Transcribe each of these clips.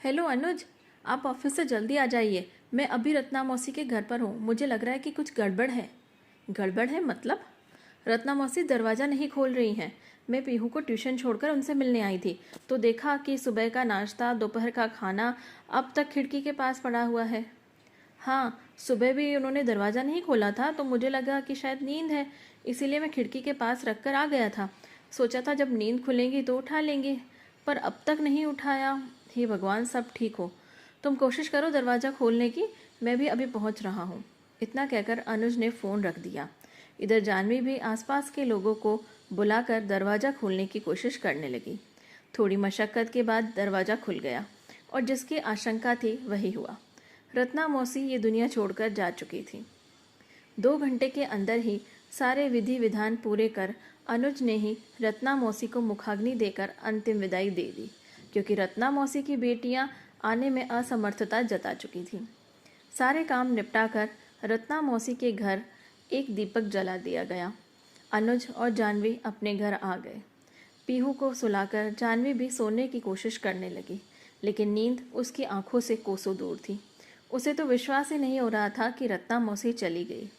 Hello अनुज, आप office से जल्दी आ जाइए। मैं अभी रत्ना मौसी के घर पर हूँ। मुझे लग रहा है कि कुछ गड़बड़ है। गड़बड़ है मतलब? रत्ना मौसी दरवाज़ा नहीं खोल रही हैं। मैं पीहू को ट्यूशन छोड़कर उनसे मिलने आई थी तो देखा कि सुबह का नाश्ता, दोपहर का खाना अब तक खिड़की के पास पड़ा हुआ है। हाँ, सुबह भी उन्होंने दरवाज़ा नहीं खोला था तो मुझे लगा कि शायद नींद है, इसीलिए मैं खिड़की के पास रख कर आ गया था। सोचा था जब नींद खुलेंगी तो उठा लेंगे, पर अब तक नहीं उठाया। हे भगवान, सब ठीक हो। तुम कोशिश करो दरवाज़ा खोलने की, मैं भी अभी पहुंच रहा हूँ। इतना कहकर अनुज ने फ़ोन रख दिया। इधर जानवी भी आसपास के लोगों को बुलाकर दरवाज़ा खोलने की कोशिश करने लगी। थोड़ी मशक्क़त के बाद दरवाज़ा खुल गया और जिसकी आशंका थी वही हुआ। रत्ना मौसी ये दुनिया छोड़कर जा चुकी थी। 2 घंटे के अंदर ही सारे विधि विधान पूरे कर अनुज ने ही रत्ना मौसी को मुखाग्नि देकर अंतिम विदाई दे दी, क्योंकि रत्ना मौसी की बेटियां आने में असमर्थता जता चुकी थीं। सारे काम निपटाकर रत्ना मौसी के घर एक दीपक जला दिया गया। अनुज और जानवी अपने घर आ गए। पीहू को सुलाकर जानवी भी सोने की कोशिश करने लगी, लेकिन नींद उसकी आंखों से कोसों दूर थी। उसे तो विश्वास ही नहीं हो रहा था कि रत्ना मौसी चली गई।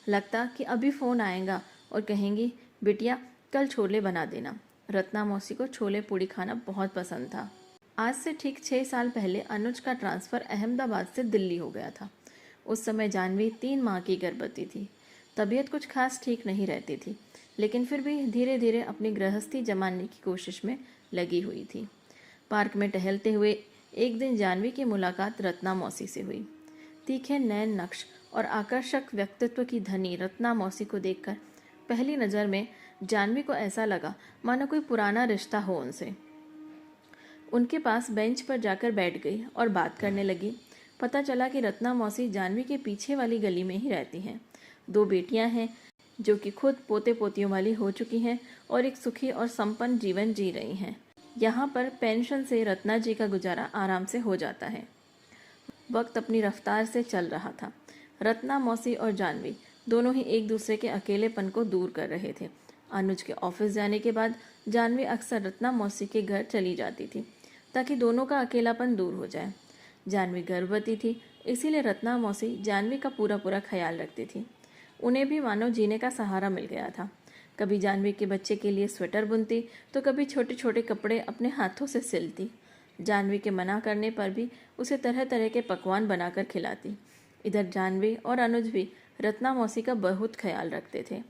लगता कि अभी फ़ोन आएगा और कहेंगी, बिटिया कल छोले बना देना। रत्ना मौसी को छोले पूड़ी खाना बहुत पसंद था। आज से ठीक 6 साल पहले अनुज का ट्रांसफ़र अहमदाबाद से दिल्ली हो गया था। उस समय जानवी 3 माह की गर्भवती थी। तबीयत कुछ खास ठीक नहीं रहती थी, लेकिन फिर भी धीरे धीरे अपनी गृहस्थी जमाने की कोशिश में लगी हुई थी। पार्क में टहलते हुए एक दिन जानवी की मुलाकात रत्ना मौसी से हुई। तीखे नैन नक्श और आकर्षक व्यक्तित्व की धनी रत्ना मौसी को देखकर पहली नज़र में जानवी को ऐसा लगा मानो कोई पुराना रिश्ता हो उनसे। उनके पास बेंच पर जाकर बैठ गई और बात करने लगी। पता चला कि रत्ना मौसी जानवी के पीछे वाली गली में ही रहती हैं। 2 बेटियां हैं जो कि खुद पोते पोतियों वाली हो चुकी हैं और एक सुखी और संपन्न जीवन जी रही हैं। यहाँ पर पेंशन से रत्ना जी का गुजारा आराम से हो जाता है। वक्त अपनी रफ्तार से चल रहा था। रत्ना मौसी और जानवी दोनों ही एक दूसरे के अकेलेपन को दूर कर रहे थे। अनुज के ऑफिस जाने के बाद जानवी अक्सर रत्ना मौसी के घर चली जाती थी ताकि दोनों का अकेलापन दूर हो जाए। जानवी गर्भवती थी, इसीलिए रत्ना मौसी जानवी का पूरा पूरा ख्याल रखती थी। उन्हें भी मानो जीने का सहारा मिल गया था। कभी जानवी के बच्चे के लिए स्वेटर बुनती तो कभी छोटे छोटे कपड़े अपने हाथों से सिलती। जानवी के मना करने पर भी उसे तरह तरह के पकवान बनाकर खिलाती। इधर जानवी और अनुज भी रत्ना मौसी का बहुत ख्याल रखते थे,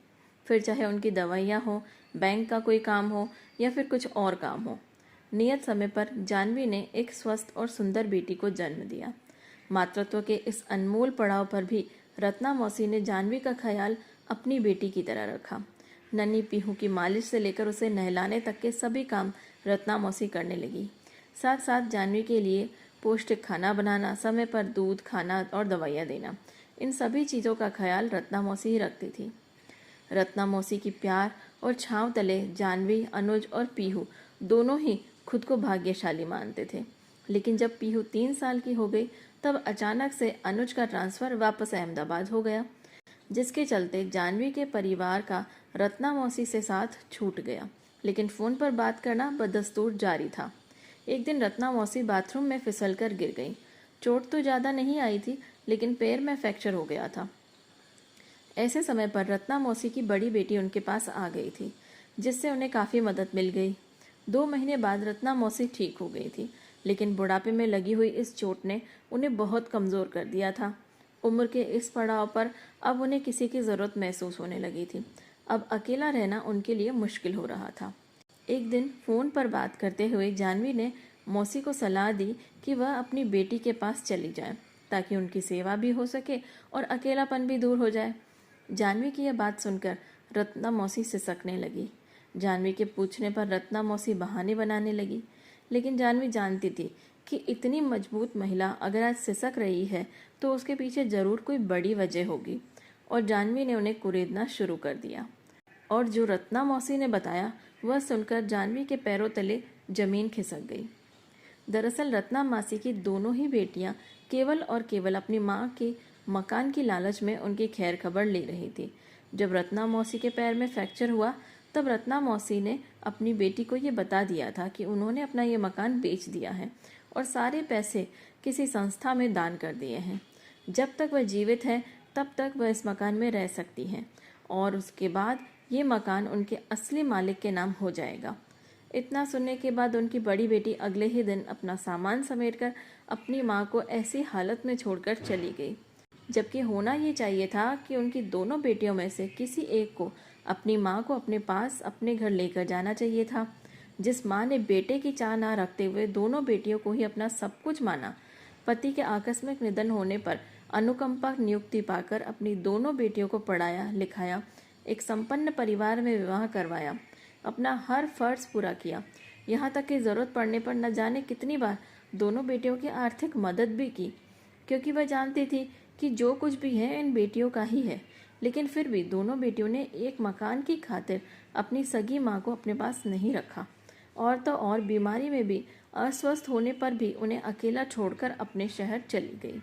फिर चाहे उनकी दवाइयाँ हो, बैंक का कोई काम हो या फिर कुछ और काम हो। नियत समय पर जानवी ने एक स्वस्थ और सुंदर बेटी को जन्म दिया। मातृत्व के इस अनमोल पड़ाव पर भी रत्ना मौसी ने जानवी का ख्याल अपनी बेटी की तरह रखा। नन्ही पीहू की मालिश से लेकर उसे नहलाने तक के सभी काम रत्ना मौसी करने लगी। साथ साथ जानवी के लिए पौष्टिक खाना बनाना, समय पर दूध, खाना और दवाइयाँ देना, इन सभी चीज़ों का ख्याल रत्ना मौसी ही रखती थी। रत्ना मौसी की प्यार और छांव तले जानवी, अनुज और पीहू दोनों ही खुद को भाग्यशाली मानते थे। लेकिन जब पीहू 3 साल की हो गई तब अचानक से अनुज का ट्रांसफ़र वापस अहमदाबाद हो गया, जिसके चलते जानवी के परिवार का रत्ना मौसी से साथ छूट गया। लेकिन फ़ोन पर बात करना बदस्तूर जारी था। एक दिन रत्ना मौसी बाथरूम में फिसलकर गिर गई। चोट तो ज़्यादा नहीं आई थी, लेकिन पैर में फ्रैक्चर हो गया था। ऐसे समय पर रत्ना मौसी की बड़ी बेटी उनके पास आ गई थी, जिससे उन्हें काफ़ी मदद मिल गई। 2 महीने बाद रत्ना मौसी ठीक हो गई थी, लेकिन बुढ़ापे में लगी हुई इस चोट ने उन्हें बहुत कमज़ोर कर दिया था। उम्र के इस पड़ाव पर अब उन्हें किसी की ज़रूरत महसूस होने लगी थी। अब अकेला रहना उनके लिए मुश्किल हो रहा था। एक दिन फ़ोन पर बात करते हुए जानवी ने मौसी को सलाह दी कि वह अपनी बेटी के पास चली जाए, ताकि उनकी सेवा भी हो सके और अकेलापन भी दूर हो जाए। जानवी की यह बात सुनकर रत्ना मौसी सिसकने लगी। जानवी के पूछने पर रत्ना मौसी बहाने बनाने लगी, लेकिन जानवी जानती थी कि इतनी मजबूत महिला अगर आज सिसक रही है तो उसके पीछे ज़रूर कोई बड़ी वजह होगी, और जानवी ने उन्हें कुरेदना शुरू कर दिया। और जो रत्ना मौसी ने बताया वह सुनकर जानवी के पैरों तले जमीन खिसक गई। दरअसल रत्ना मासी की दोनों ही बेटियां केवल और केवल अपनी माँ के मकान की लालच में उनकी खैर खबर ले रही थी। जब रत्ना मौसी के पैर में फ्रैक्चर हुआ तब रत्ना मौसी ने अपनी बेटी को ये बता दिया था कि उन्होंने अपना ये मकान बेच दिया है और सारे पैसे किसी संस्था में दान कर दिए हैं। जब तक वह जीवित है तब तक वह इस मकान में रह सकती हैं और उसके बाद ये मकान उनके असली मालिक के नाम हो जाएगा। इतना सुनने के बाद उनकी बड़ी बेटी अगले ही दिन अपना सामान समेटकर अपनी माँ को ऐसी हालत में छोड़कर चली गई। जबकि होना ये चाहिए था कि उनकी दोनों बेटियों में से किसी एक को अपनी माँ को अपने पास अपने घर लेकर जाना चाहिए था। जिस माँ ने बेटे की चाह ना रखते हुए दोनों बेटियों को ही अपना सब कुछ माना, पति के आकस्मिक निधन होने पर अनुकंपा नियुक्ति पाकर अपनी दोनों बेटियों को पढ़ाया लिखाया, एक संपन्न परिवार में विवाह करवाया, अपना हर फर्ज पूरा किया, यहाँ तक कि ज़रूरत पड़ने पर न जाने कितनी बार दोनों बेटियों की आर्थिक मदद भी की, क्योंकि वह जानती थी कि जो कुछ भी है इन बेटियों का ही है। लेकिन फिर भी दोनों बेटियों ने एक मकान की खातिर अपनी सगी माँ को अपने पास नहीं रखा, और तो और बीमारी में भी अस्वस्थ होने पर भी उन्हें अकेला छोड़कर अपने शहर चली गई।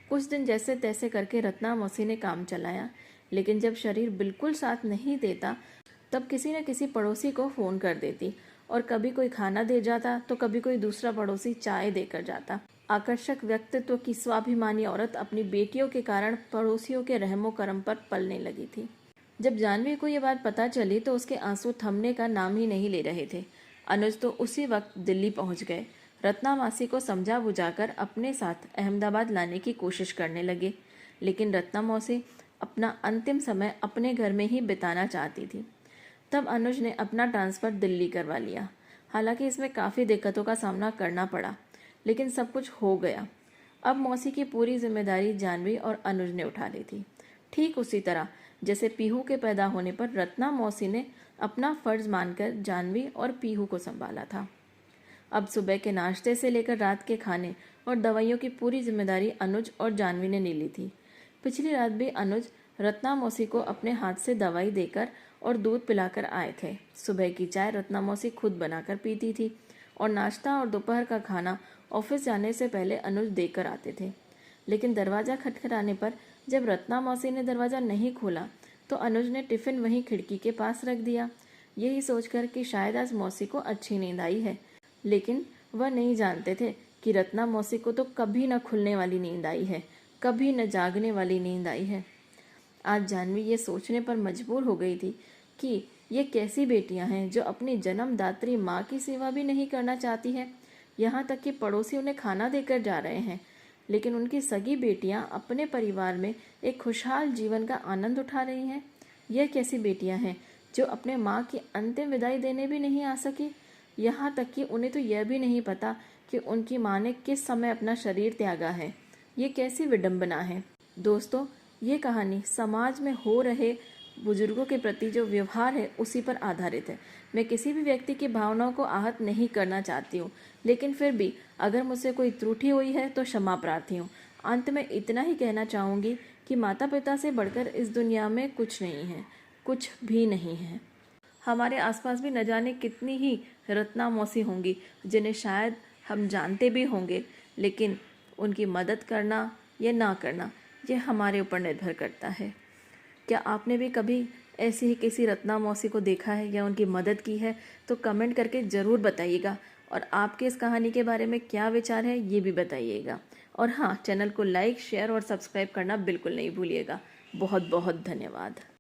कुछ दिन जैसे तैसे करके रत्ना मौसी ने काम चलाया, लेकिन जब शरीर बिल्कुल साथ नहीं देता तब किसी न किसी पड़ोसी को फ़ोन कर देती, और कभी कोई खाना दे जाता तो कभी कोई दूसरा पड़ोसी चाय देकर जाता। आकर्षक व्यक्तित्व की स्वाभिमानी औरत अपनी बेटियों के कारण पड़ोसियों के रहमो करम पर पलने लगी थी। जब जानवी को ये बात पता चली तो उसके आंसू थमने का नाम ही नहीं ले रहे थे। अनुज तो उसी वक्त दिल्ली पहुंच गए। रत्ना मासी को समझा बुझाकर अपने साथ अहमदाबाद लाने की कोशिश करने लगे, लेकिन रत्ना मौसी अपना अंतिम समय अपने घर में ही बिताना चाहती थी। तब अनुज ने अपना ट्रांसफ़र दिल्ली करवा लिया। हालांकि इसमें काफ़ी दिक्कतों का सामना करना पड़ा, लेकिन सब कुछ हो गया। अब मौसी की पूरी जिम्मेदारी जानवी और अनुज ने उठा ली थी, ठीक उसी तरह जैसे पीहू के पैदा होने पर रत्ना मौसी ने अपना फर्ज मानकर जानवी और पीहू को संभाला था। अब सुबह के नाश्ते से लेकर रात के खाने और दवाइयों की पूरी जिम्मेदारी अनुज और जानवी ने ले ली थी। पिछली रात भी अनुज रत्ना मौसी को अपने हाथ से दवाई देकर और दूध पिलाकर आए थे। सुबह की चाय रत्ना मौसी खुद बनाकर पीती थी, और नाश्ता और दोपहर का खाना ऑफिस जाने से पहले अनुज देकर आते थे। लेकिन दरवाज़ा खटखटाने पर जब रत्ना मौसी ने दरवाज़ा नहीं खोला तो अनुज ने टिफ़िन वहीं खिड़की के पास रख दिया, यही सोचकर कि शायद आज मौसी को अच्छी नींद आई है। लेकिन वह नहीं जानते थे कि रत्ना मौसी को तो कभी न खुलने वाली नींद आई है, कभी न जागने वाली नींद आई है। आज जानवी ये सोचने पर मजबूर हो गई थी कि ये कैसी बेटियां हैं जो अपनी जन्मदात्री माँ की सेवा भी नहीं करना चाहती है। यहाँ तक कि पड़ोसी उन्हें खाना देकर जा रहे हैं, लेकिन उनकी सगी बेटियां अपने परिवार में एक खुशहाल जीवन का आनंद उठा रही हैं। यह कैसी बेटियां हैं जो अपने माँ की अंतिम विदाई देने भी नहीं आ सकी। यहाँ तक कि उन्हें तो यह भी नहीं पता कि उनकी माँ ने किस समय अपना शरीर त्यागा है। ये कैसी विडंबना है। दोस्तों, ये कहानी समाज में हो रहे बुजुर्गों के प्रति जो व्यवहार है उसी पर आधारित है। मैं किसी भी व्यक्ति की भावनाओं को आहत नहीं करना चाहती हूँ, लेकिन फिर भी अगर मुझसे कोई त्रुटि हुई है तो क्षमा प्रार्थी हूँ। अंत में इतना ही कहना चाहूँगी कि माता पिता से बढ़कर इस दुनिया में कुछ नहीं है, कुछ भी नहीं है। हमारे आसपास भी न जाने कितनी ही रत्ना मौसी होंगी जिन्हें शायद हम जानते भी होंगे, लेकिन उनकी मदद करना या ना करना ये हमारे ऊपर निर्भर करता है। क्या आपने भी कभी ऐसी ही किसी रत्ना मौसी को देखा है या उनकी मदद की है? तो कमेंट करके ज़रूर बताइएगा, और आपके इस कहानी के बारे में क्या विचार है ये भी बताइएगा। और हाँ, चैनल को लाइक, शेयर और सब्सक्राइब करना बिल्कुल नहीं भूलिएगा। बहुत बहुत धन्यवाद।